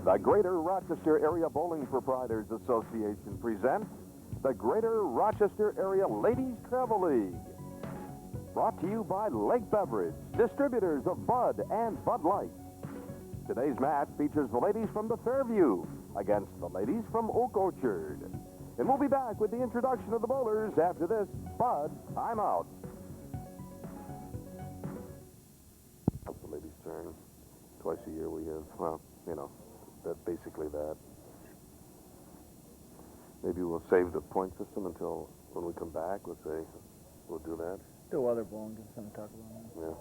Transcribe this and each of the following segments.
The Greater Rochester Area Bowling Proprietors Association presents the Greater Rochester Area Ladies Travel League. Brought to you by Lake Beverage, distributors of Bud and Bud Light. Today's match features the ladies from the Fairview against the ladies from Oakorchard. And we'll be back with the introduction of the bowlers after this Bud timeout. It's the ladies' turn. Twice a year we have, well, you know, basically that. Maybe we'll save the point system until when we come back. Let's say we'll do that. Do other bowling, get something to talk about. Yeah.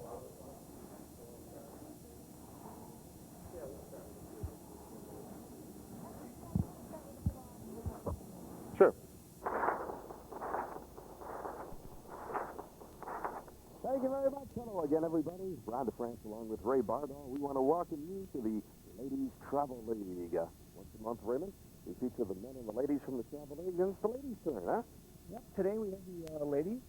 Sure. Thank you very much. Hello again, everybody. Ron DeFrance along with Ray Bardall. We want to welcome you to the Ladies Travel League. Once a month, Raymond, we feature the men and the ladies from the Travel League. And it's the ladies' turn, huh? Yep. Today we have the ladies.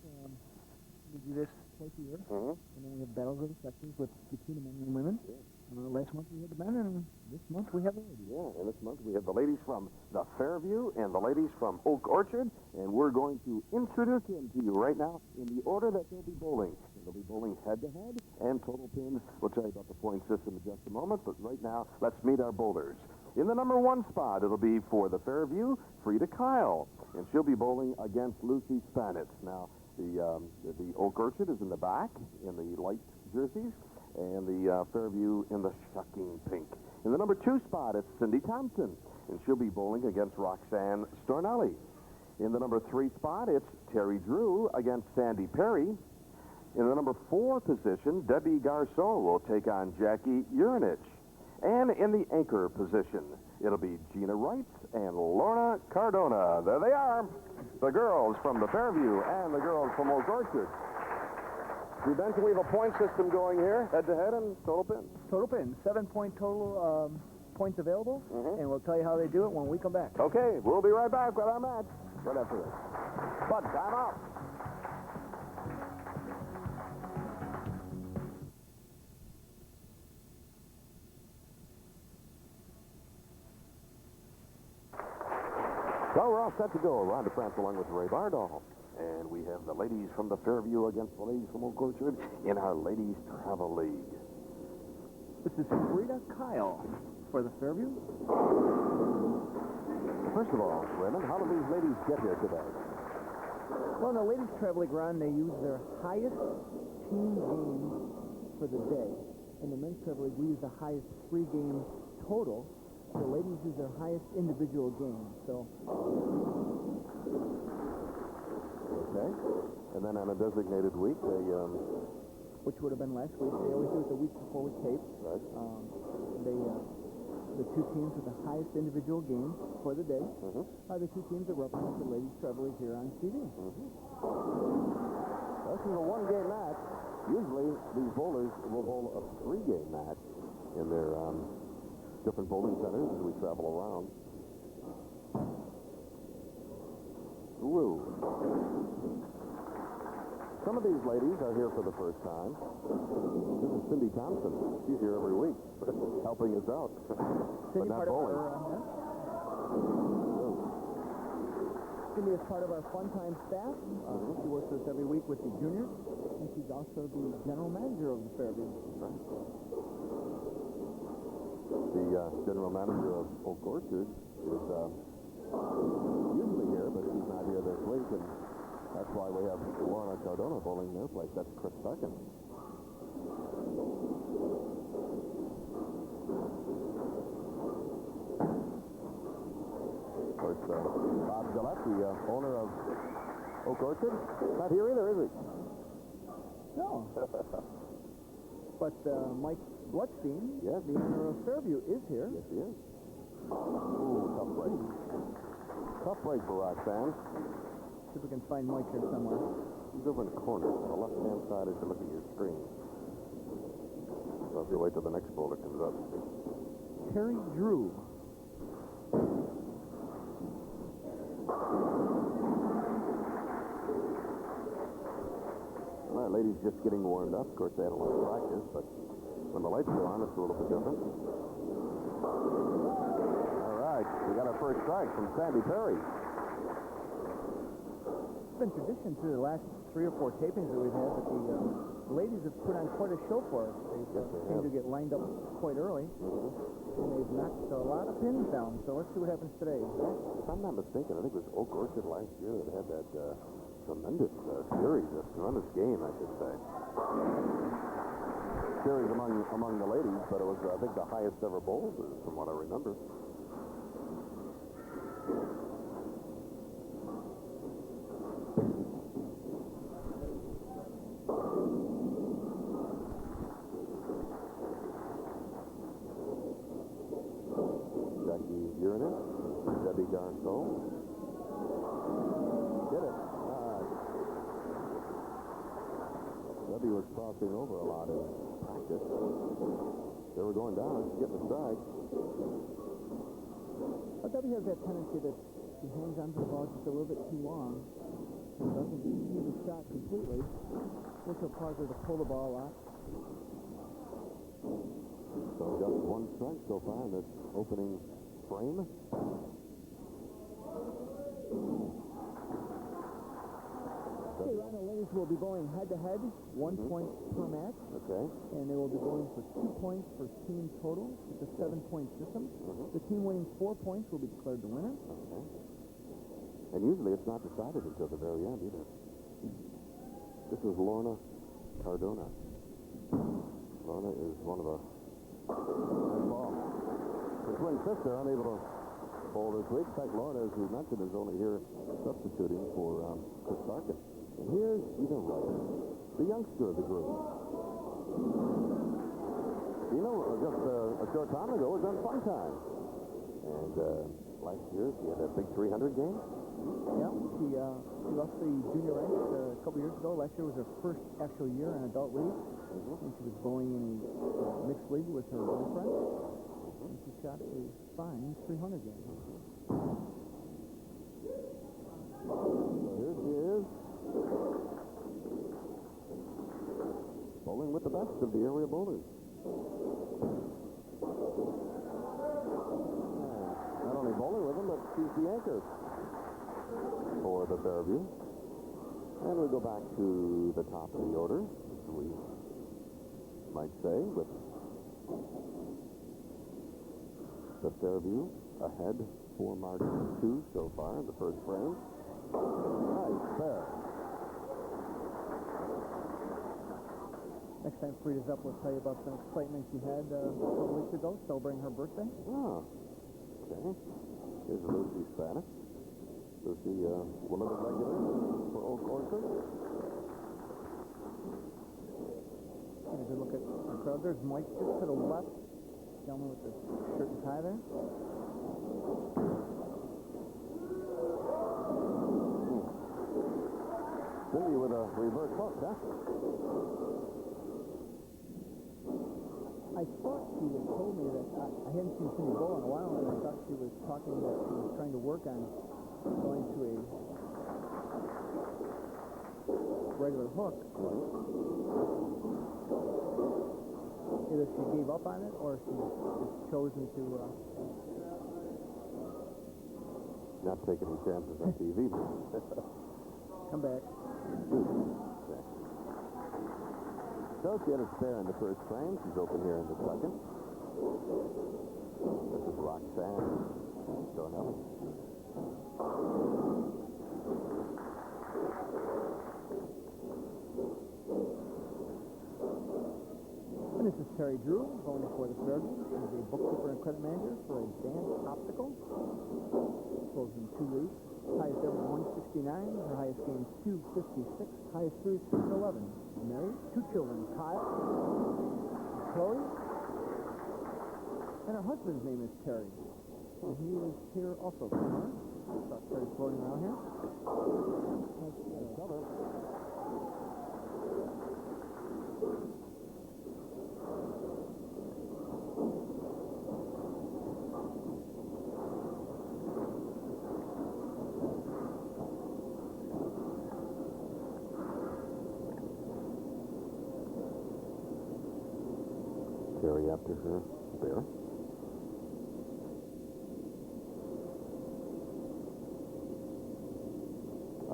We do this twice a year. And then we have battles of the sections with between the men and women. Yeah. Last month we had the men, and this month we have the ladies. Yeah, and this month we have the ladies from the Fairview and the ladies from Oakorchard, and we're going to introduce them to you right now in the order that they'll be bowling. They'll be bowling head-to-head and total pins. We'll tell you about the point system in just a moment, but right now, let's meet our bowlers. In the number 1 spot, it'll be for the Fairview, FREDA KEIL, and she'll be bowling against Lucy Spanitz. Now, the Oakorchard is in the back in the light jerseys, and the Fairview in the shocking pink. In the number 2 spot, it's Cindy Thompson, and she'll be bowling against ROXANNE Stornelli. In the number 3 spot, it's Terry Drew against Sandy Perry. In the number 4 position, Debbie Garceau will take on Jackie Urinich. And in the anchor position, it'll be Gina Wright and Lorna Cardona. There they are, the girls from the Fairview and the girls from Oakorchard. Eventually, we have a point system going here, head-to-head and total pins. Total pins, 7-point total points available, and we'll tell you how they do it when we come back. Okay, we'll be right back with our match right after this. But time out. So we're all set to go. Ron DeFrance along with Ray Bardall. And we have the ladies from the Fairview against the ladies from Oakorchard in our Ladies Travel League. This is FREDA KEIL for the Fairview. First of all, Raymond, how did these ladies get here today? Well, in the Ladies Travel League round, they use their highest team game for the day. In the Men's Travel League, we use the highest free game total. The ladies use their highest individual game. So. Okay. And then on a designated week, they, which would have been last week. They always do it the week before we tape. Right. The 2 teams with the highest individual game for the day are the 2 teams that represent the Ladies Travel League here on TV. This is a 1-game match. Usually, these bowlers will bowl a 3-game match in their different bowling centers as we travel around. Woo. Some of these ladies are here for the first time. This is Cindy Thompson. She's here every week, helping us out. But not bowling. Cindy is part of our Fun Time staff. She works with us every week with the juniors, and she's also the general manager of the Fairview. The general manager of Oakorchard is usually here, but she's not here this week, and that's why we have Lorna Cardona bowling their place. That's Chris Becken. Of course, Bob Gillette, the owner of Oakorchard, not here either, is he? No. But Mike Blutstein, yes, the owner of Fairview, is here. Yes, he is. Ooh, tough break. Tough break for ROXANNE. See if we can find Mike here somewhere. He's over in the corner on the left-hand side as you look at your screen. So if you wait till the next bowler comes up. Terry Drew. All right, ladies just getting warmed up. Of course, they had a lot of practice, but when the lights go on, it's a little bit different. We got our first strike from Sandy Perry. It's been tradition through the last 3 or 4 tapings that we've had that the ladies have put on quite a show for us. They seem to get lined up quite early. And they've knocked a lot of pins down. So let's see what happens today. If I'm not mistaken, I think it was Oakorchard last year that had that tremendous series, a tremendous game, I should say. Series among the ladies, but it was, I think, the highest ever bowl, from what I remember. Jackie Urinet, Debbie Garceau. Did it. Debbie was crossing over a lot in practice. They were going down, getting a strike. Debbie has that tendency that she hangs onto the ball just a little bit too long and doesn't see the shot completely, which will cause her to pull the ball off. So just one strike so far in this opening frame. Okay, Ron, the ladies will be going head-to-head, 1 point per match. Okay. And they will be going for 2 points for team total. It's a 7-point system. The team winning 4 points will be declared the winner. Okay. And usually it's not decided until the very end either. This is Lorna Cardona. Lorna is one of the nice ball. Her twin sister unable to bowl this week. In fact, Lorna, as we mentioned, is only here substituting for Chris Sarkin. And here's Ina Wright, the youngster of the group. You know, just a short time ago was on Fun Time. And last year she had that big 300 game. Yeah, she left the junior ranks a couple years ago. Last year was her first actual year in adult league. And she was bowling in a mixed league with her boyfriend. And she shot a fine 300 game. So here she is. Bowling with the best of the area bowlers. Not only bowling with them, but she's the anchor for the Fairview. And we go back to the top of the order, as we might say, with the Fairview ahead for margin 2 so far in the first frame. Nice pair. Next time Freda's up, we'll tell you about some excitement she had a couple weeks ago, celebrating her birthday. Oh, okay. Here's Lucy Spanish. Lucy, one of the regulars for Oakorchard. And if you look at the crowd, there's Mike just to the left, gentleman with the shirt and tie there. Cindy with a reverse hook, huh? I thought she had told me that I hadn't seen Cindy bowl in a while, and I thought she was talking that she was trying to work on going to a regular hook. Either she gave up on it or she's just chosen to not taking any chances on TV. come back. Okay. So she had a spare in the first frame. She's open here in the second. This is Roxanne Stornelli. And this is Terry Drew, going for the Fairview. She's a bookkeeper and credit manager for Advanced Optical. Closed in 2 weeks. Highest ever 169. Her highest game 256. Highest series 611. Married, 2 children, Kyle, Chloe, and her husband's name is Terry. And he is here also somewhere. I saw Terry floating around here. Nice cover. Terry after her spare.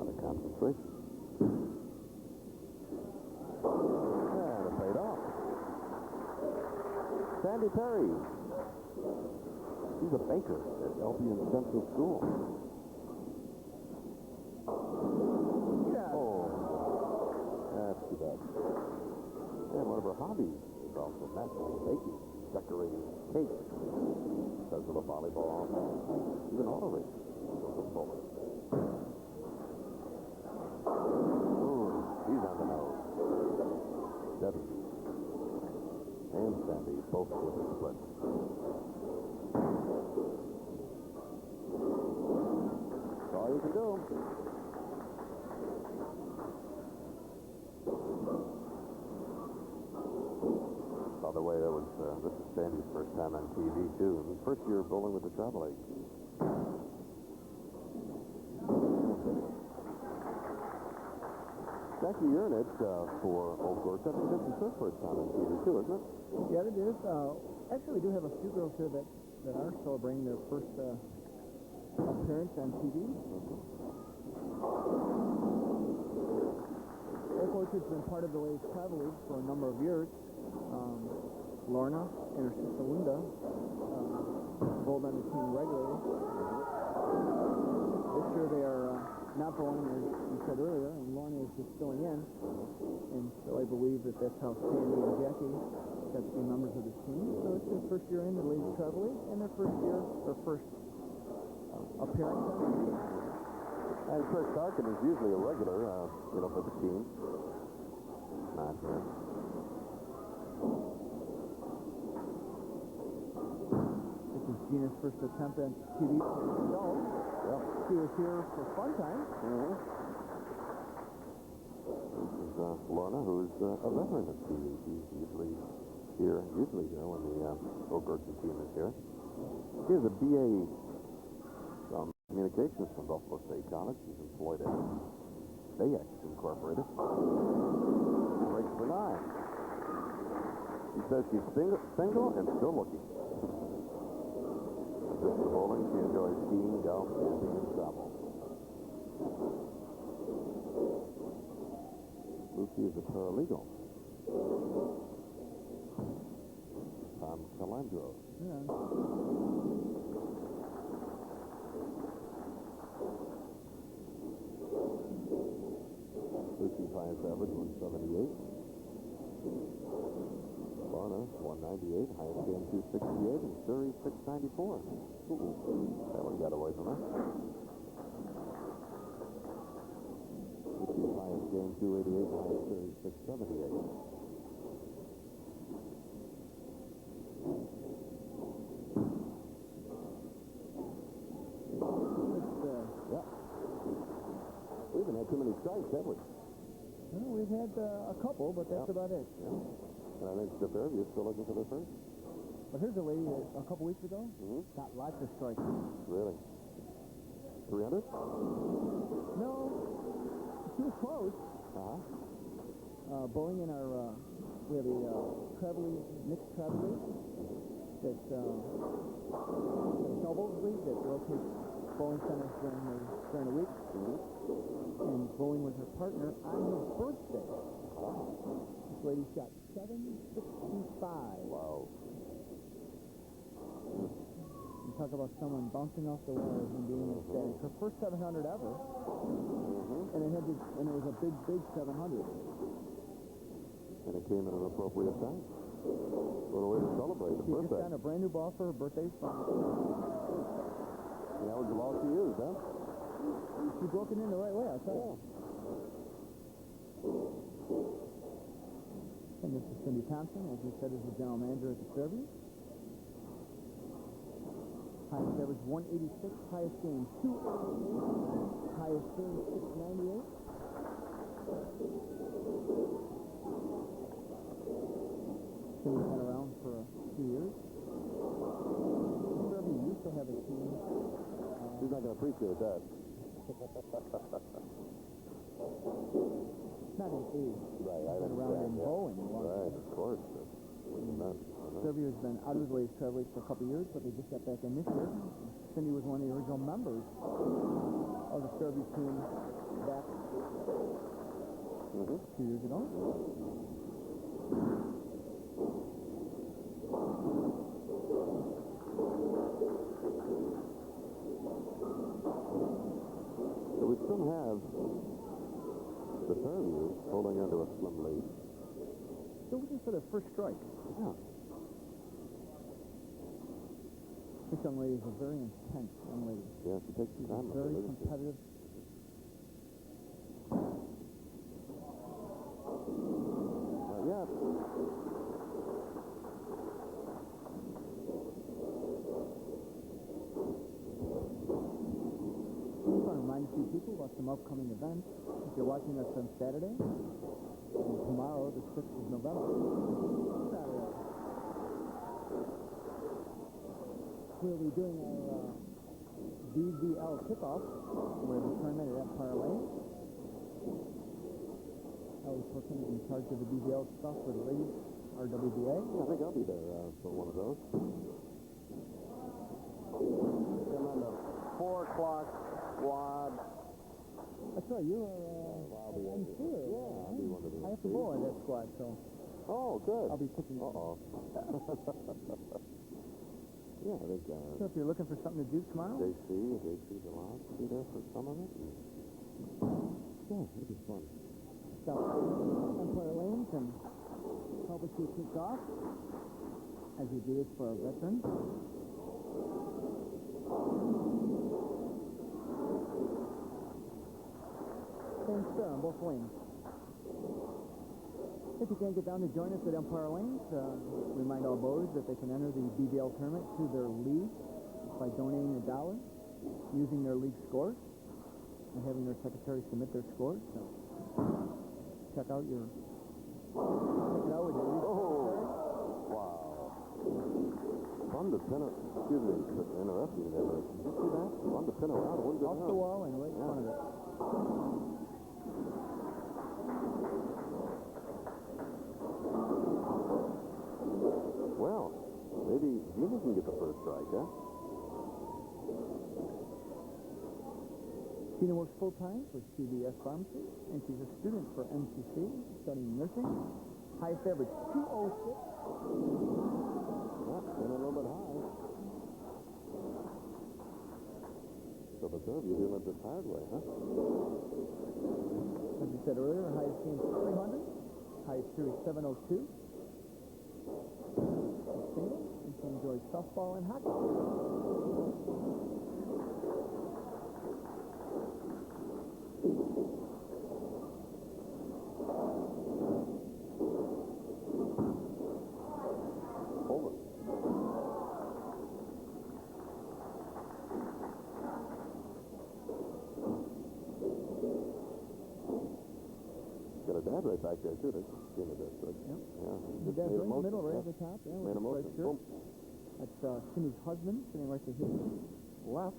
Now to concentrate. And it paid off. Sandy Perry. She's a baker at Elpian Central School. Yeah. Oh, that's too bad. And one of her hobbies is also naturally baking, decorating cakes. Because of the volleyball, even auto racing. Oh, he's on the nose. Debbie and Sandy both with a split. That's all you can do. By the way, this is Sandy's first time on TV, too. First year bowling with the travel agent. Jackie Urnit for Oakorchard. I think this is her first time on TV, too, isn't it? Yeah, it is. Actually, we do have a few girls here that are celebrating their first appearance on TV. Oakorchard's been part of the Ladies Travel League for a number of years. Lorna and her sister Linda bowled on the team regularly. This year they are not bowling, as you said earlier, and Lorna is just filling in. And so I believe that's how Sandy and Jackie got to be members of the team. So it's their first year in the Ladies Travel League and their first appearance on TV. And Chris Tarkin is usually a regular, for the team. Not here. This is Gina's first attempt at TV. Yep. She was here for fun time. Mm-hmm. This is Lorna, who's a veteran of TV. She's usually here when the Oakorchard team is here. She has a BA from Communications from Buffalo State College. She's employed at Bayx Incorporated. Breaks for 9. She says she's single and still looking. This is bowling. She enjoys skiing, golf, camping, and travel. Lucy is a paralegal. Tom Calandro. Yeah. Lucy's highest average, 178. Lorna, 198. Highest game, 268. And Surrey, 694. That one got away from her. Lucy's highest game, 288. Highest Surrey, 678. Yeah. We haven't had too many strikes, have we? Well, we've had a couple, but that's about it. Yeah. And I think the Fairview is still looking for their first. But here's a lady that a couple weeks ago got lots of strikes. Really? 300? No, she was close. Bowling in our, we have a mixed travel league that's a doubles league that rotates bowling centers during the week. And bowling with her partner on his birthday. This lady shot 765. Wow. You talk about someone bouncing off the wires and being ecstatic. Her first 700 ever. And it was a big 700. And it came at an appropriate time. What a way to celebrate the birthday. She just got a brand new ball for her birthday. And that was the ball she used, huh? She broke it in the right way, I'll tell you. And this is Cindy Thompson, as we said, is the general manager at the Fairview. Highest average 186, highest game 288, highest game 698. Cindy's been around for a few years. The Fairview used to have a team. She's not going to appreciate that. Not in age. Right, I been around in bowling. Right, of course. Fairview has been out of the Ladies Travel League for a couple of years, but they just got back in this year. Cindy was one of the original members of the Fairview team back Mm-hmm. 2 years ago. So we still have the Fairview holding onto a slim lead. Still looking for their first strike. Yeah. This young lady is a very intense young lady. Yeah, she takes some time. Very competitive. Yeah. I just want to remind a few people about some upcoming events. If you're watching us on Saturday, and tomorrow, the 6th of November, Saturday, we'll be doing our BVL kickoff, where the tournament at Empire Lane. Ellie Perkins is in charge of the BVL stuff for the ladies, RWBA. Yeah, I think I'll be there for one of those. And then the 4 o'clock squad. That's right, you are I'm sure. Yeah, I'll be one of the I have to bowl on that squad, so Oh, good. I'll be picking Uh-oh. Yeah, I think So if you're looking for something to do tomorrow, JC's allowed to be there for some of it. Yeah, it'll be fun. stop Empire Lanes and help us get kicked off as we do this for our veterans. Same stir on both lanes. If you can't get down to join us at Empire Lanes, remind all bowlers that they can enter the BBL tournament through their league by donating $1, using their league scores, and having their secretary submit their scores. So check it out with your league secretary. Wow. Fun to pin it. Excuse me, interesting there, but did you see that? Fun to pin around. Off the wall and right in front of it. Well, maybe Gina can get the first strike, huh? Gina works full-time for CVS Pharmacy, and she's a student for MCC, studying nursing. Highest average, 206. Yeah, been a little bit high. So the serve, you doing it this hard way, huh? As you said earlier, highest game 300, highest series 702. Single, and she enjoys softball and hockey. Hold it. Got a dad right back there, too. That's Gina does, right? Yep. Yeah. The dad's right in the middle, right at the top. Yeah, Made a with the motion. striped shirt. Boom. That's Cindy's husband, sitting right to his left.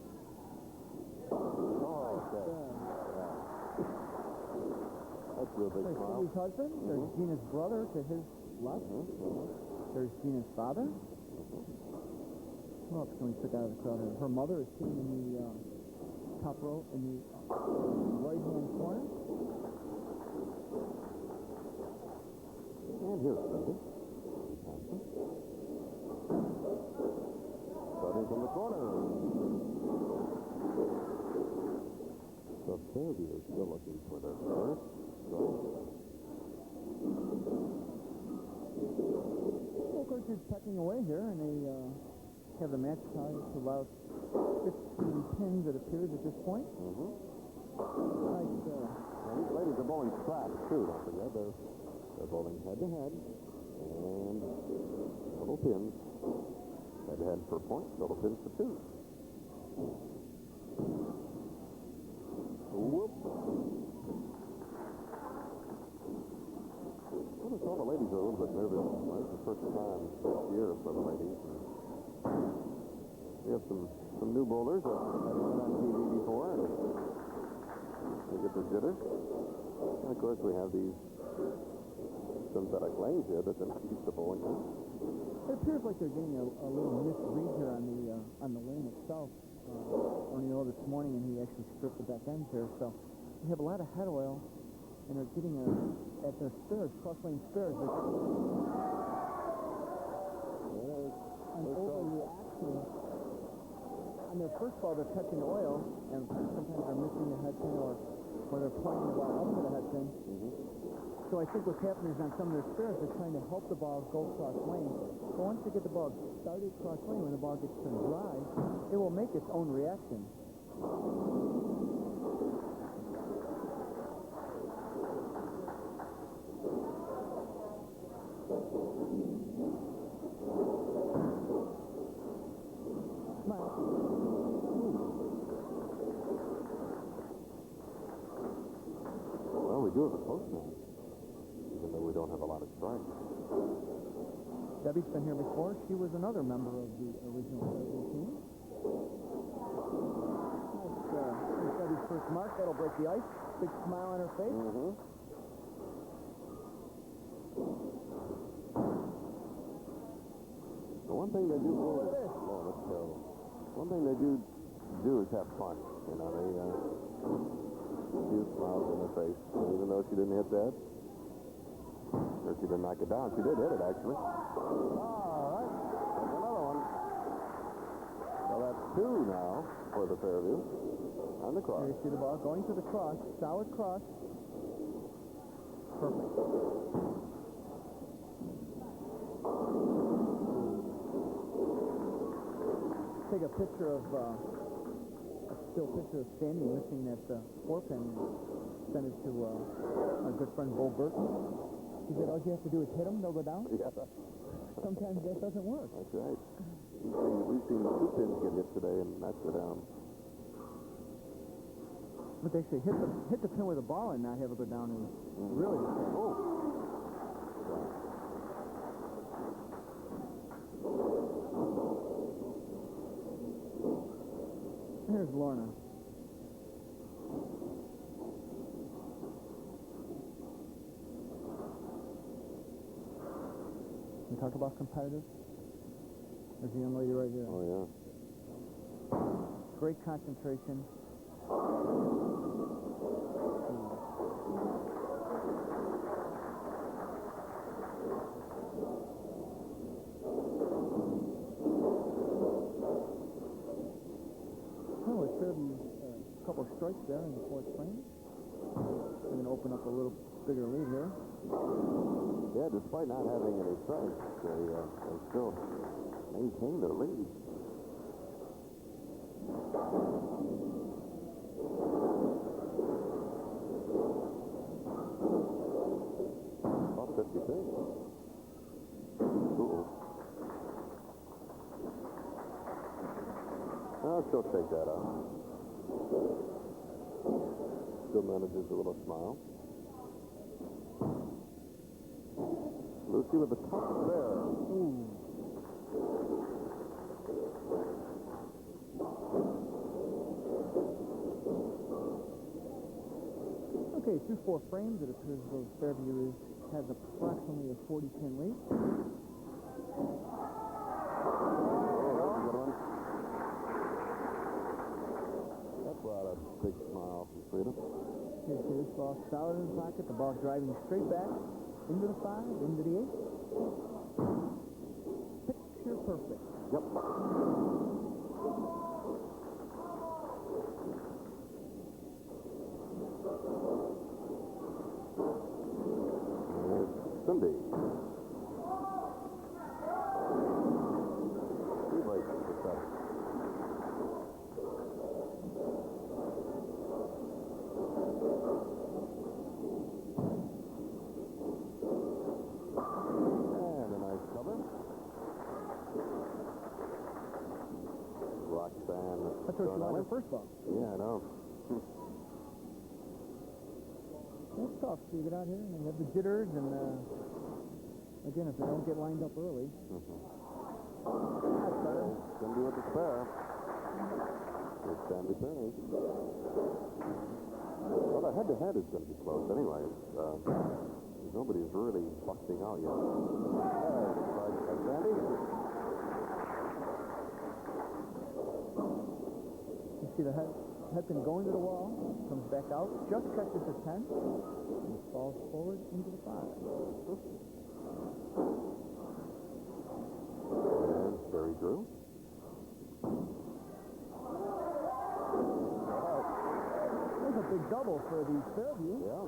Oh, okay. That's a real big There's smile. Cindy's husband. There's Gina's brother to his left. There's Gina's father. Who else can we pick out of the crowd here? Her mother is sitting in the top row in the right-hand corner. And here's Cindy. Starting from the corner. So Fairview is still looking for their first strike. Oakorchard's pecking away here, and they have the match tied to about 15 pins, it appears, at this point. Nice. Now, these ladies are bowling traps, too, don't forget. They're bowling head-to-head, and total pins. Head-to-head for points, total pins for 2. Whoop. Notice all the ladies are a little bit nervous. It's the first time this year for the ladies. We have some new bowlers that haven't been on TV before, and they get their jitters. And of course, we have these synthetic lanes here that they're not used to bowling in. It appears like they're getting a little misread here on the lane itself. Orneo this morning, and he actually stripped the back ends here, so they have a lot of head oil, and they're getting at their spares, cross-lane spares. An overreaction. On their first ball, they're touching oil, and sometimes they're missing the head pin or they're pointing the ball up to the head pin. So I think what's happening is on some of their spares, they're trying to help the ball go cross-lane. But once they get the ball started cross-lane, when the ball gets turned dry, it will make its own reaction. Well, we do have a close now, even though we don't have a lot of strikes. Debbie's been here before. She was another member of the original Fairview team. That's Debbie's first mark. That'll break the ice. Big smile on her face. The one thing they do, that's terrible. One thing they do is have fun. You know, they few smiles on her face. And even though she didn't hit that, or she didn't knock it down, she did hit it actually. All right, that's another one. Well, that's two now for the Fairview on the cross. Here you see the ball going to the cross, solid cross. Perfect. Take a picture of a still picture of Sandy missing that four-pin and send it to our good friend Bo Burton. He said all you have to do is hit them, they'll go down. Yeah. Sometimes that doesn't work. That's right. We've seen two pins get hit today and not go down. But they say hit the pin with a ball and not have it go down is really the thing. Here's Lorna. We talk about competitive. There's a young lady right here. Oh, yeah. Great concentration. Oh, it's Fairview, a couple of strikes there in the fourth frame. We're going to open up a little bigger lead here. Yeah, despite not having any strikes, they still maintain their lead. About 50 pins. Cool. I'll still take that out. Still manages a little smile. Lucy with a tough spare. Okay, through four frames, it appears as though Fairview has approximately a 40-pin lead. That brought a big smile from Freda. Here's this ball solid in the pocket. The ball driving straight back into the 5, into the 8. Picture perfect. Yep. Cindy. He likes the stuff. And a nice cover. Roxanne. That's what she wanted her first ball. Yeah, I know. That's tough. So you get out here and you have the jitters, and again, if they don't get lined up early, that's better. Cindy with the spare. Here's Sandy Perry. Well, the head-to-head is going to be close anyway. Nobody's really busting out yet. Sandy. You see the headpin going to the wall, comes back out, just catches the 10, and falls forward into the 5. And Terry Drew. There's a big double for the Fairview. Yeah.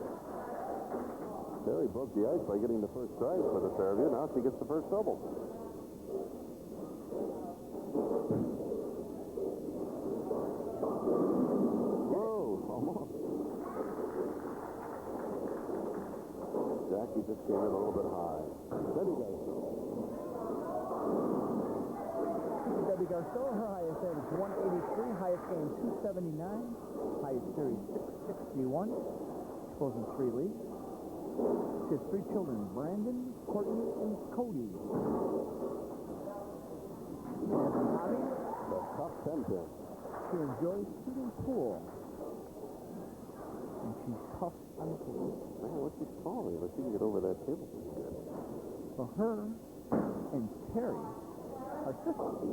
Terry broke the ice by getting the first strike for the Fairview. Now she gets the first double. Almost. Jackie just came in a little bit high. Debbie Garceau. Debbie Garceau, her highest average 183, highest game 279, highest series 661. She pulls in 3 leagues. She has 3 children, Brandon, Courtney, and Cody. And Bobby, The top 10 pin. she enjoys shooting pool. And she's tough on the pool. Man, what's she falling? But she can get over that table pretty good. So her and Terry are sisters.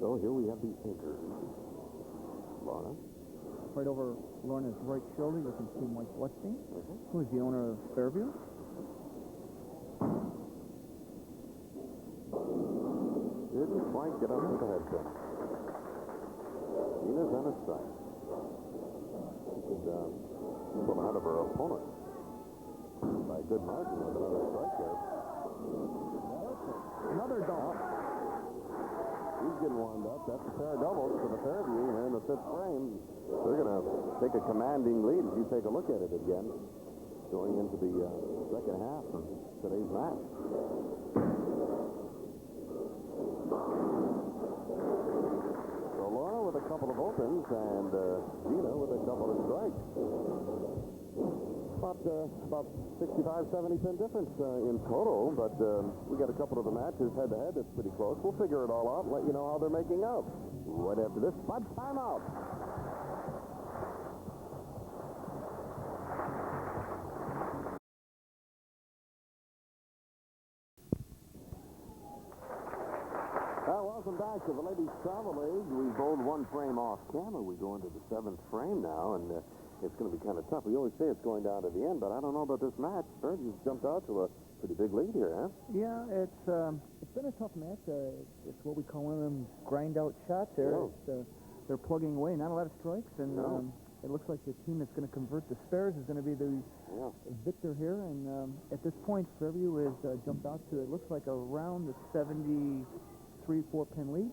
So here we have the anchors. Lorna. Right over Lorna's right shoulder, you can see Mike Wetstein, who is the owner of Fairview. Didn't quite get up to the head pin. Gina's on a strike. She could pull out of her opponent by a good margin with another strike there. Another double. He's getting warmed up. That's a pair of doubles for the Fairview here in the 5th frame. They're going to take a commanding lead as you take a look at it again, going into the second half of today's match. So Laura with a couple of opens and Gina with a couple of strikes. About 65, 70 pin difference in total, but we got a couple of the matches head-to-head that's pretty close. We'll figure it all out and let you know how they're making out right after this spot timeout. Welcome back to the Ladies Travel League. We bowled 1 frame off camera. We go into the 7th frame now, and it's going to be kind of tough. We always say it's going down to the end, but I don't know about this match. Fergie's jumped out to a pretty big lead here, huh? Yeah, it's been a tough match. It's what we call one of them grind-out shots there. Yeah. They're plugging away, not a lot of strikes, and it looks like the team that's going to convert the spares is going to be the victor here. And at this point, Fairview has jumped out to, it looks like, around the 73-4 pin lead.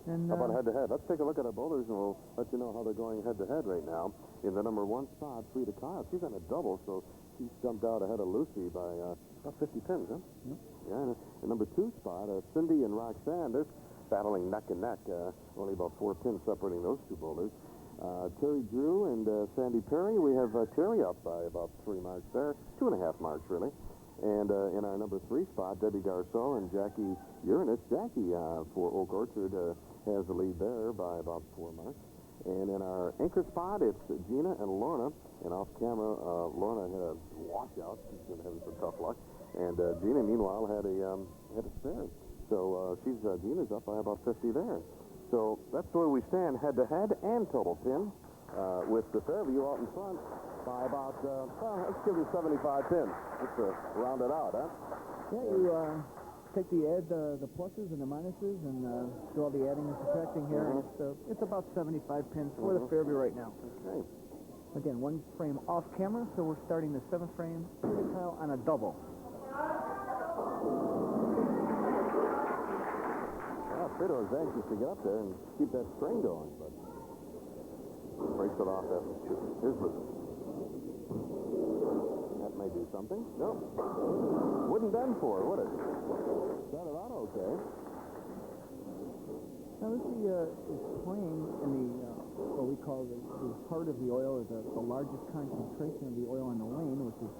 And, how about head-to-head? Let's take a look at our bowlers, and we'll let you know how they're going head-to-head right now. In the number 1 spot, FREDA Kyle. She's on a double, so she's jumped out ahead of Lucy by about 50 pins, huh? Yep. Yeah, and in number 2 spot, Cindy and Roxanne, they're battling neck and neck. Only about 4 pins separating those 2 bowlers. Terry Drew and Sandy Perry, we have Terry up by about 3 marks there. 2.5 marks, really. And in our number 3 spot, Debbie Garceau and Jackie Uranus. Jackie for Oakorchard has the lead there by about 4 marks. And in our anchor spot, it's Gina and Lorna. And off camera, Lorna had a washout. She's been having some tough luck. And Gina, meanwhile, had a spare. So Gina's up by about 50 there. So that's where we stand head-to-head and total pin with the Fairview out in front by about, let's give it 75 pins. Just to round it out, huh? Yeah, you take the pluses and the minuses and do all the adding and subtracting here. And it's about 75 pins for the Fairview right now. Okay. Again, 1 frame off camera, so we're starting the 7th frame FREDA Kyle on a double. Well, Fredo is anxious to get up there and keep that string going, but breaks it off after 2. Here's Lucy. That may do something. No. Wouldn't bend for her, would it? Started out okay. Now, Lucy is playing in the, what we call the heart of the oil, is the largest concentration of the oil on the lane, which is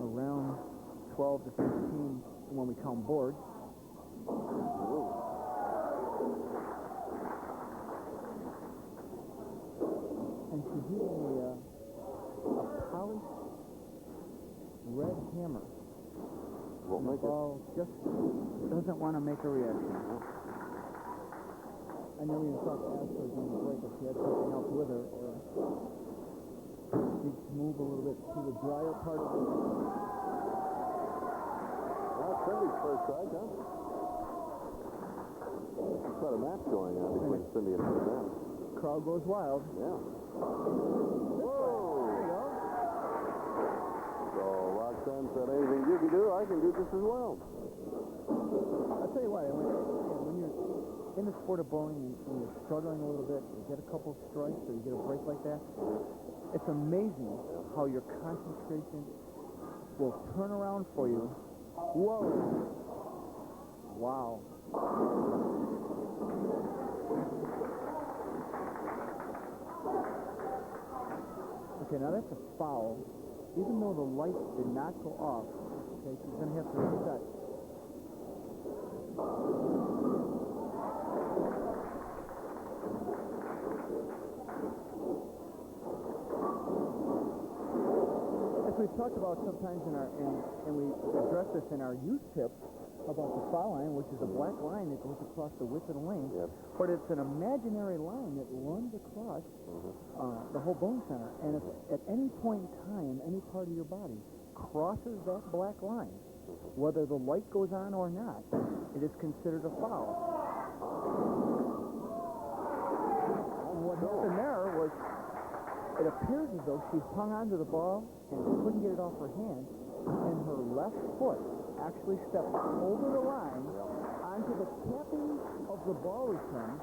around 12 to 15 when we count boards. And she's using a polished red hammer. just doesn't want to make a reaction. I never even thought to ask her during the break if she had something else with her, or needs to move a little bit to the drier part of the game. Well, Cindy's first strike, huh? There's quite a match going on between Cindy and Roxanne. Crowd goes wild. Yeah. Whoa! There you go. So Roxanne said, anything you can do, I can do just as well. I'll tell you what, when you're in the sport of bowling and you're struggling a little bit, you get a couple strikes or you get a break like that, it's amazing how your concentration will turn around for you. Whoa! Wow. Okay, now that's a foul. Even though the lights did not go off, okay, she's going to have to reset. As we've talked about sometimes in our, and we address this in our youth tips about the foul line, which is a black line that goes across the width of the lane, but it's an imaginary line that runs across the whole bone center, and if at any point in time, any part of your body crosses that black line, whether the light goes on or not, it is considered a foul. And what happened there was, it appears as though she hung onto the ball and couldn't get it off her hand, and her left foot actually stepped over the line onto the capping of the ball return,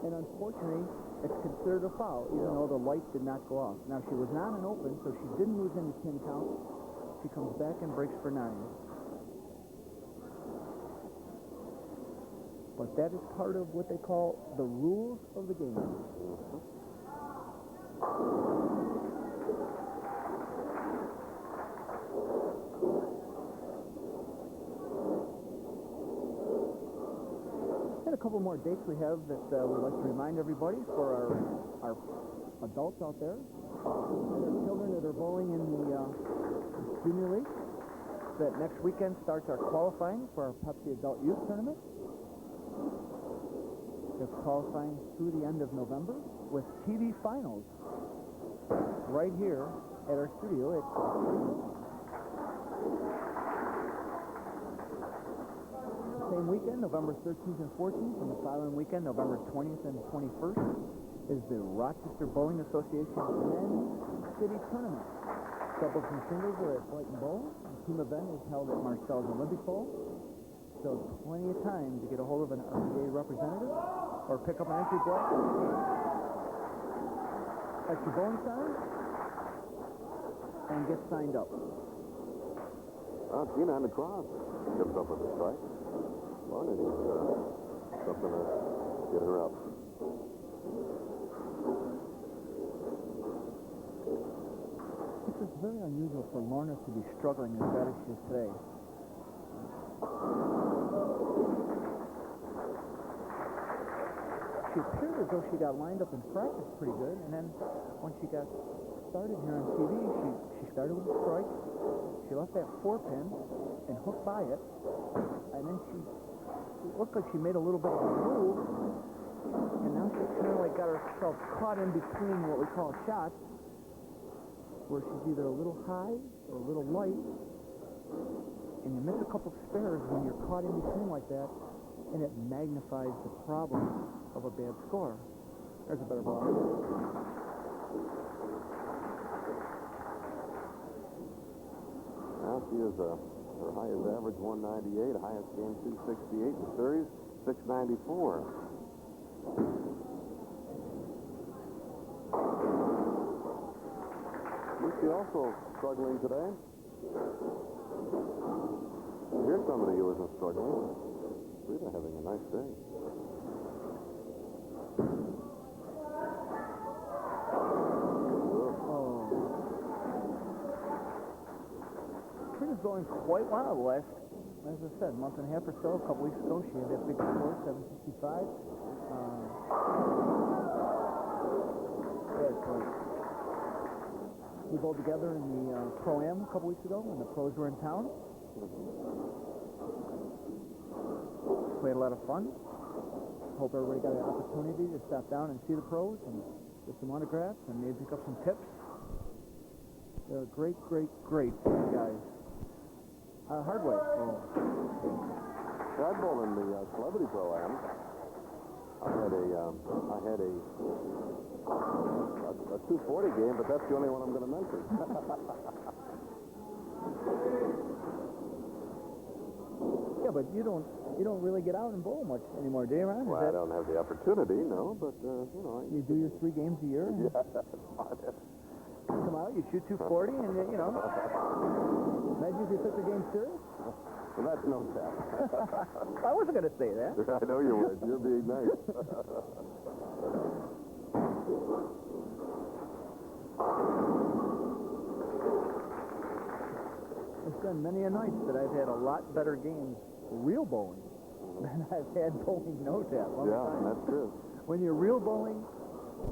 and unfortunately, it's considered a foul, even though the light did not go off. Now, she was not an open, so she didn't lose any pin count. She comes back and breaks for 9. But that is part of what they call the rules of the game. And a couple more dates we have that we'd like to remind everybody for our adults out there and their children that are bowling in the Junior League. That next weekend starts our qualifying for our Pepsi Adult Youth Tournament. It's qualifying through the end of November with TV finals right here at our studio at the same weekend, November 13th and 14th, and the following weekend, November 20th and 21st, is the Rochester Bowling Association Men's City Tournament. Doubles and singles are at Brighton Bowl. The team event is held at Marcel's Olympic Bowl. So plenty of time to get a hold of an RBA representative or pick up an entry block at your bowling center and get signed up. Well, Gina on the cross comes up with a strike. Lorna needs something to get her up. This is very unusual for Lorna to be struggling as bad as she is today. She appeared as though she got lined up in practice pretty good, and then when she got started here on TV, she started with a strike. She left that 4-pin and hooked by it, and then it looked like she made a little bit of a move, and now she kind of like got herself caught in between what we call shots, where she's either a little high or a little light, and you miss a couple spares when you're caught in between like that, and it magnifies the problem of a bad score. There's a better ball. Now she is her highest average 198, highest game 268, the series 694. Lucy also struggling today. Here's somebody who isn't struggling. FREDA having a nice day. FREDA's going quite well the last, as I said, month and a half or so. A couple weeks ago, she had that big score, 765. Yeah, it's great. We bowled together in the Pro-Am a couple weeks ago when the pros were in town. we had a lot of fun. Hope everybody got an opportunity to stop down and see the pros and get some autographs and maybe pick up some tips. They're great guys. Hardway. I bowl in the Celebrity Pro-Am. I had a 240 game, but that's the only one I'm going to mention. Yeah, but you don't really get out and bowl much anymore, do you, Ron? Well, I don't have the opportunity, no, but, you know. You do your 3 games a year? Yeah, that's fine. You come out, you shoot 240, and, you know. Imagine if you took the game serious. Well, that's no tap. I wasn't going to say that. I know you would. You're being nice. It's been many a night that I've had a lot better games, real bowling, than I've had bowling no tap. Yeah, that's true. When you're real bowling,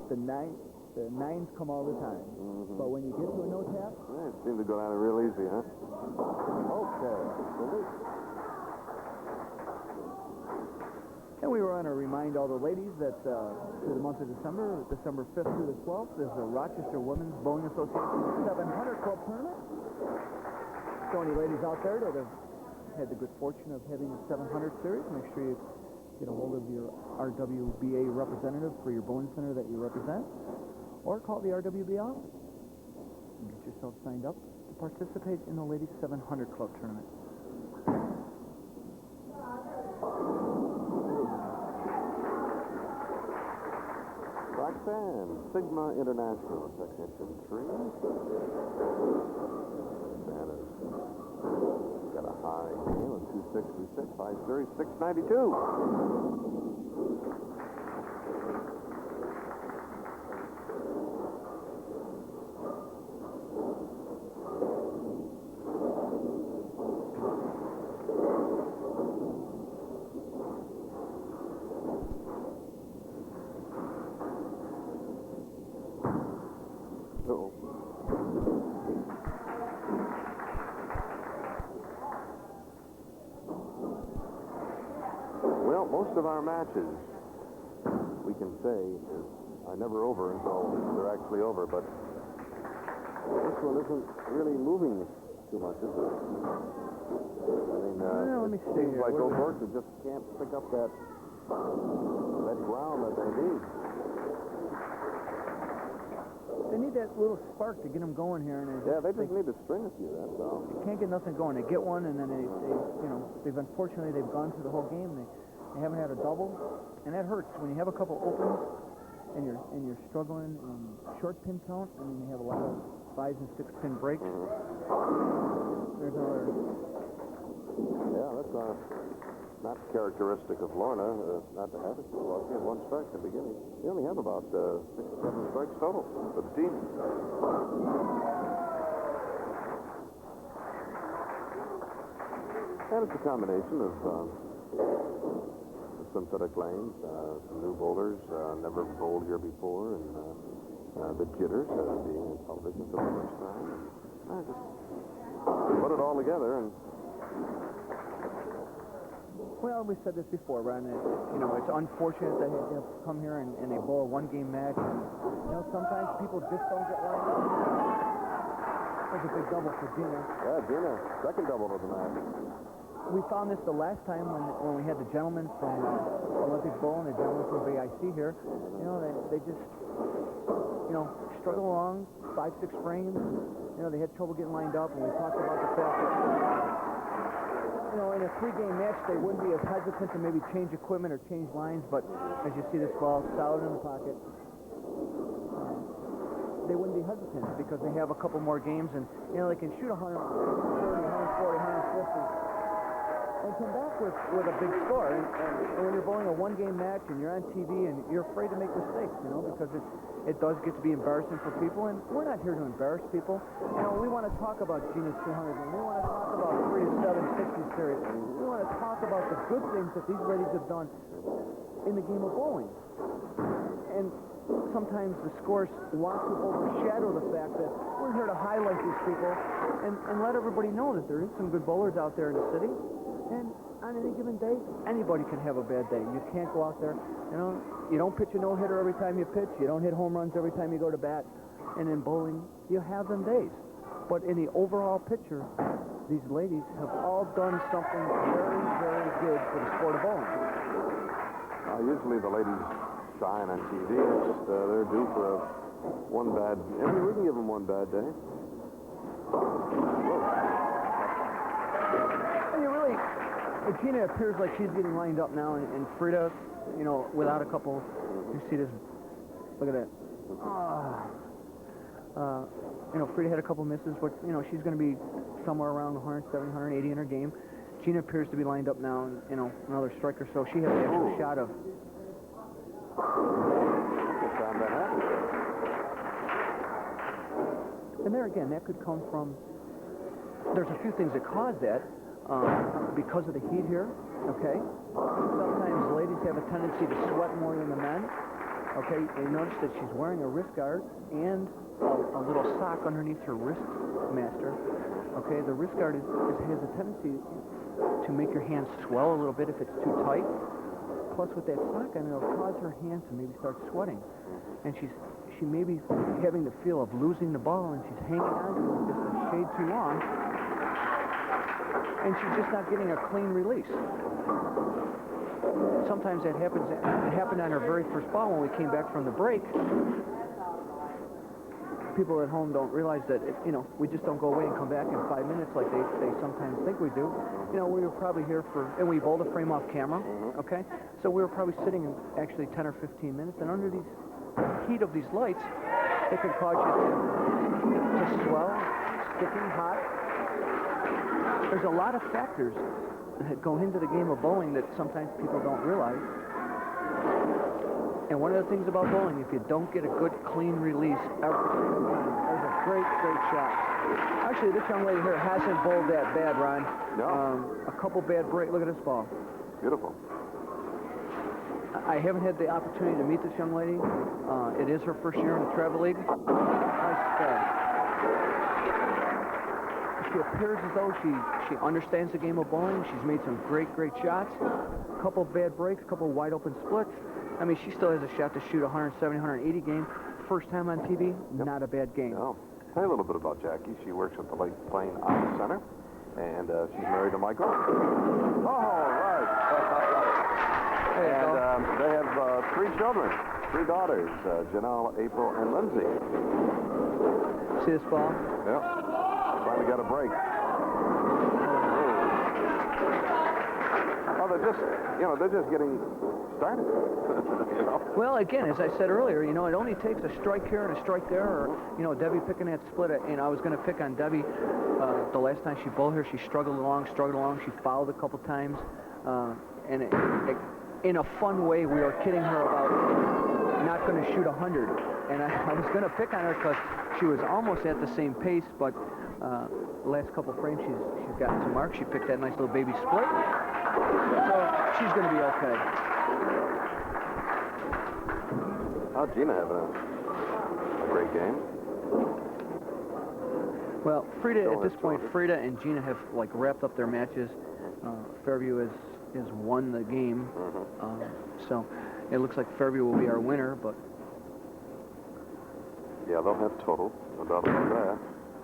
the nines come all the time. But when you get to a no tap, It seemed to go down real easy, huh? Okay. and we want to remind all the ladies that through the month of December 5th through the 12th, there's a Rochester Women's Bowling Association 700 Club Tournament. So any ladies out there that have had the good fortune of having a 700 series, make sure you get a hold of your RWBA representative for your bowling center that you represent, or call the RWBA office and get yourself signed up to participate in the Ladies 700 Club Tournament. Roxanne, Sigma International, Section 3. Savannah's got a high game of 266, high series 692. Well, most of our matches, we can say, are never over until they're actually over, but this one isn't really moving too much, is it? I mean, let me it see seems here. like Oakorchard just can't pick up that ground that they need. They need that little spark to get them going here. And They just need to string a few, that's all. You can't get nothing going. They get one, and then they've unfortunately they've gone through the whole game. They haven't had a double, and that hurts when you have a couple opens and you're struggling in short pin count. I mean, they have a lot of 5 and 6 pin breaks. There's another. Yeah, that's not characteristic of Lorna not to have it. Well, she had 1 strike at the beginning. They only have about 6 or 7 strikes total for the team. And it's a combination of synthetic lanes, some new bowlers, never bowled here before, and the jitters, being in television for the first time. And just put it all together, and Well, we said this before, Ron. It's unfortunate that they have to come here and they bowl a 1-game match. And, sometimes people just don't get lined up. That's a big double for Gina. yeah, Gina, second double of the match. We found this the last time when we had the gentlemen from Olympic Bowl and the gentlemen from VIC here. They just, struggle along, 5-6 frames. They had trouble getting lined up, and we talked about the fact that, in a 3-game match, they wouldn't be as hesitant to maybe change equipment or change lines, but as you see this ball solid in the pocket, they wouldn't be hesitant because they have a couple more games, and, they can shoot 130, 140, 150. And come back with a big score. And when you're bowling a 1-game match and you're on TV and you're afraid to make mistakes, because it does get to be embarrassing for people. And we're not here to embarrass people. We want to talk about Gina's 200, and we want to talk about 3 to 760 series. We want to talk about the good things that these ladies have done in the game of bowling. And sometimes the scores want to overshadow the fact that we're here to highlight these people and let everybody know that there is some good bowlers out there in the city. And on any given day, anybody can have a bad day. You can't go out there, you don't pitch a no-hitter every time you pitch. You don't hit home runs every time you go to bat. And in bowling, you have them days. But in the overall picture, these ladies have all done something very, very good for the sport of bowling. Usually the ladies shine on TV. It's just, they're due for one bad. We can give them one bad day. And you really, Gina appears like she's getting lined up now, and FREDA, without a couple, you see this, look at that. FREDA had a couple misses, but, she's going to be somewhere around 170, 180 in her game. Gina appears to be lined up now, and, another strike or so. She has the extra shot of... And there again, that could come from... There's a few things that cause that. Because of the heat here, okay? Sometimes ladies have a tendency to sweat more than the men. Okay, you notice that she's wearing a wrist guard and a little sock underneath her wrist master. Okay, the wrist guard has a tendency to make your hands swell a little bit if it's too tight. Plus, with that sock on, it'll cause her hands to maybe start sweating. And she may be having the feel of losing the ball, and she's hanging on to it just a shade too long. And she's just not getting a clean release. Sometimes that happens. It happened on her very first ball when we came back from the break. People at home don't realize that, we just don't go away and come back in 5 minutes like they sometimes think we do. We were probably here and we bowled a frame off camera, okay? So we were probably sitting in actually 10 or 15 minutes, and under the heat of these lights, it can cause you to swell, sticking hot. There's a lot of factors that go into the game of bowling that sometimes people don't realize. And one of the things about bowling, if you don't get a good, clean release every single time, there's a great, great shot. Actually, this young lady here hasn't bowled that bad, Ron. No. A couple bad breaks. Look at this ball. Beautiful. I haven't had the opportunity to meet this young lady. It is her first year in the travel league. Nice ball. She appears as though she understands the game of bowling. She's made some great, great shots. A couple bad breaks, a couple wide open splits. I mean, she still has a shot to shoot 170, 180 game. First time on TV, not a bad game. No. Tell you a little bit about Jackie. She works at the Lake Plain Art Center, and she's married to Michael. Oh, right. And they have 3 children, 3 daughters, Janelle, April, and Lindsay. See this ball? Yep. Finally got a break. Oh, they're just getting started. Well, again, as I said earlier, it only takes a strike here and a strike there, or, Debbie picking that split. I was going to pick on Debbie the last time she bowled here. She struggled along. She fouled a couple times. And in a fun way, we were kidding her about not going to shoot 100. And I was going to pick on her because she was almost at the same pace, but the last couple frames, she's gotten some marks. She picked that nice little baby split. So she's going to be okay. How's Gina having a great game? Well, FREDA, at this point, FREDA and Gina have, wrapped up their matches. Fairview has won the game. So it looks like Fairview will be our winner, but... Yeah, they'll have total, no doubt about that.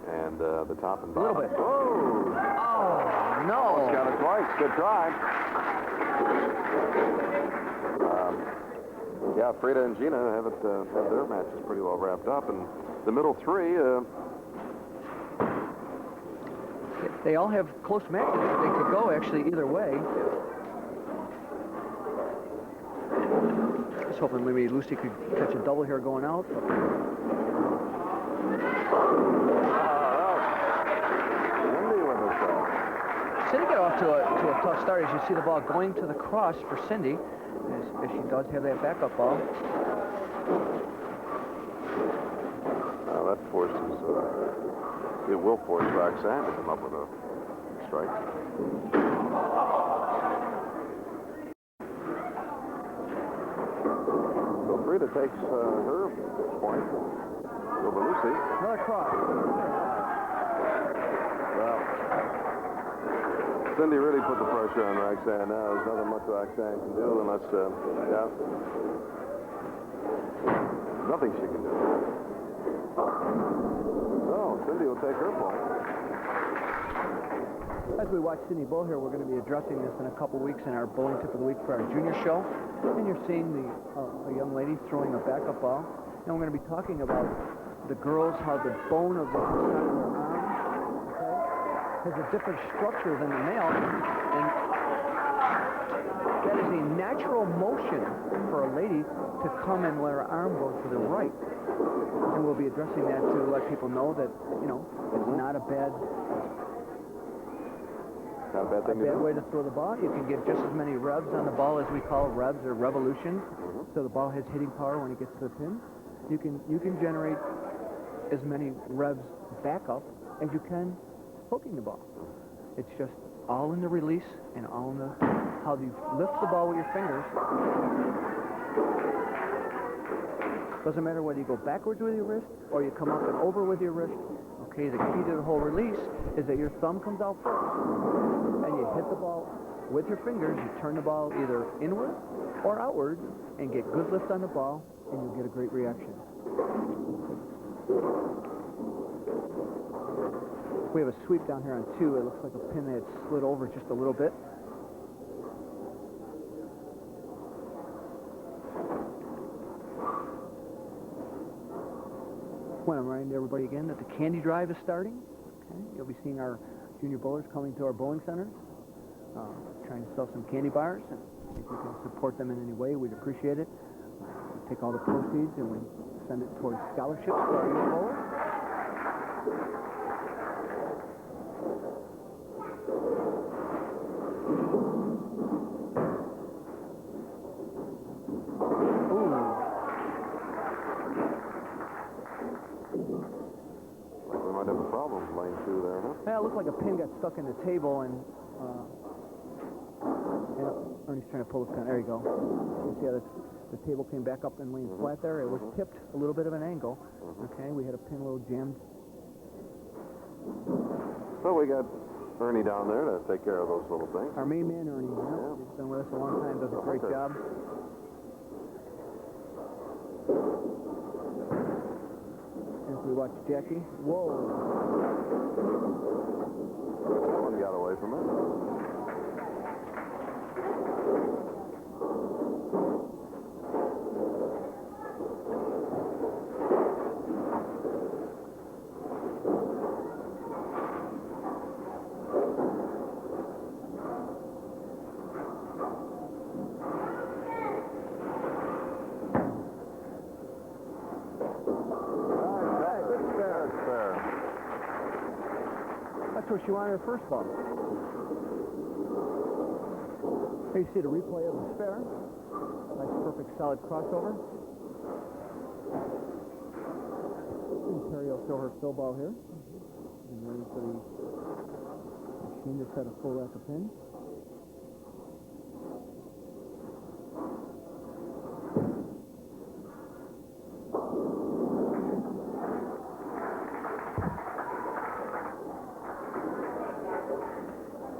And the top and bottom. A little bit. Whoa! Oh, no! Almost got it twice. Good try. Yeah, FREDA and Gina have their matches pretty well wrapped up, and the middle 3. They all have close matches. They could go actually either way. I was hoping maybe Lucy could catch a double here going out. Cindy got off to a tough start. As you see the ball going to the cross for Cindy, as she does have that backup ball. That forces, it will force Roxanne to come up with a strike. So FREDA takes her point over Lucy. Another cross. Well, Cindy really put the pressure on Roxanne now. There's nothing much Roxanne can do unless, yeah. Nothing she can do. So, Cindy will take her point. As we watch Cindy bowl here, we're going to be addressing this in a couple weeks in our bowling tip of the week for our junior show. And you're seeing a young lady throwing a backup ball. And we're going to be talking about the girls, how the bone of the side of their arm, okay, has a different structure than the male. And that is a natural motion for a lady to come and let her arm go to the right. And we'll be addressing that to let people know that, you know, it's not a bad way to throw the ball. You can get just as many revs on the ball as we call revs or revolutions. So the ball has hitting power when it gets to the pin. You can generate as many revs back up as you can hooking the ball. It's just all in the release and all in the how you lift the ball with your fingers. Doesn't matter whether you go backwards with your wrist or you come up and over with your wrist. Okay, the key to the whole release is that your thumb comes out first. And you hit the ball with your fingers. You turn the ball either inward or outward and get good lift on the ball, and you'll get a great reaction. We have a sweep down here on 2. It looks like a pin that had slid over just a little bit. I want to remind everybody again that the candy drive is starting. Okay? You'll be seeing our junior bowlers coming to our bowling centers, trying to sell some candy bars. And if you can support them in any way, we'd appreciate it. We take all the proceeds and we send it towards scholarships for our young bowlers. Yeah, it looked like a pin got stuck in the table, and Ernie's trying to pull this pin. There you go. You see how the table came back up and laying flat there? It was tipped a little bit of an angle. Okay, we had a pin a little jammed. So we got Ernie down there to take care of those little things. Our main man, Ernie. Yeah. He's been with us a long time, does a great job. As we watch Jackie. Whoa. One got away from it. That's where she wanted her first ball. Here you see the replay of the spare. Nice, perfect, solid crossover. And Terry will show her fill ball here. And ready for the machine to set a full rack of pins.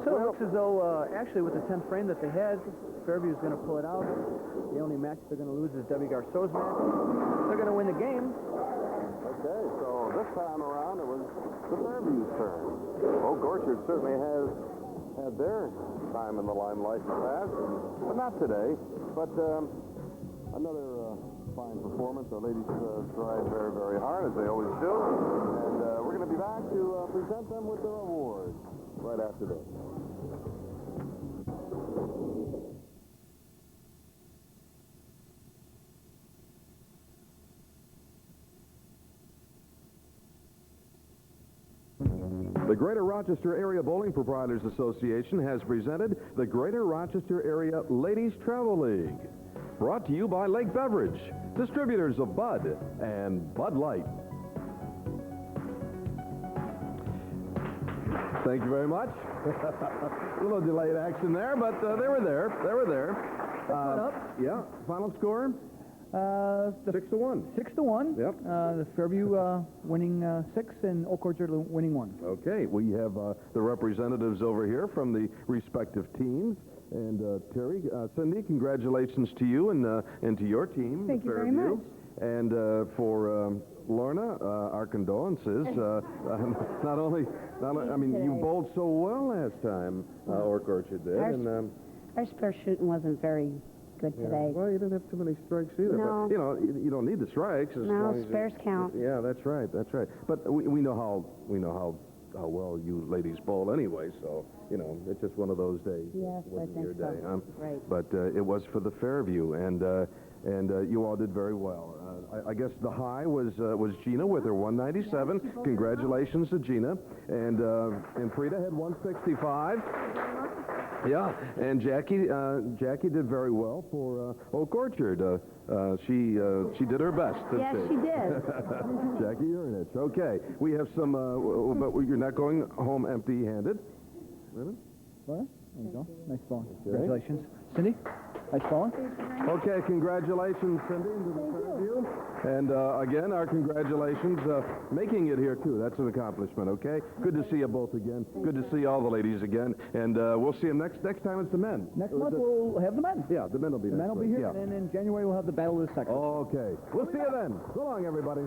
So it looks as though, actually, with the 10th frame that they had, Fairview is going to pull it out. The only match they're going to lose is Debbie Garceau's match. They're going to win the game. Okay, so this time around, it was the Fairview's turn. Oakorchard certainly has had their time in the limelight in the past, but not today. But another fine performance. Our ladies tried very, very hard, as they always do. And we're going to be back to present them with their awards right after this. The Greater Rochester Area Bowling Proprietors Association has presented the Greater Rochester Area Ladies Travel League. Brought to you by Lake Beverage, distributors of Bud and Bud Light. Thank you very much. A little delayed action there, but they were there. They were there. Up. Yeah, final score. 6 to 1. 6 to 1. Yep. The Fairview winning 6 and Oakorchard winning 1. Okay, we have the representatives over here from the respective teams. And Terry, Cindy, congratulations to you and to your team. Thank you very Fairview. much. And for Lorna, our condolences. Not only, I mean, you bowled so well last time, Oakorchard did. Our spare shooting wasn't very good today. Well, you didn't have too many strikes either. No. But, you know, you don't need the strikes. As long as Spares count. Yeah, that's right. That's right. But we know how well you ladies bowl anyway. So you know, it's just one of those days. Yes, It wasn't I think your so. day, huh? Right. But it was for the Fairview, and you all did very well. I guess the high was Gina with her 197. Congratulations to Gina, and Freda had 165. Yeah, and Jackie did very well for Oakorchard. She did her best, didn't Yes, she? she did. Jackie Urnich. Okay, we have some, but you're not going home empty-handed. Really? Well, there you go. Nice ball. Congratulations. Cindy, nice ball. Okay, congratulations, Cindy, and to the Fairview. And again, our congratulations making it here, too. That's an accomplishment, okay? Good to see you both again. Good to see all the ladies again. And we'll see them next time it's the men. Next month we'll have the men. Yeah, the men will be The men will be here, and then in January we'll have the Battle of the Sexes. Okay. We'll see you then. So long, everybody.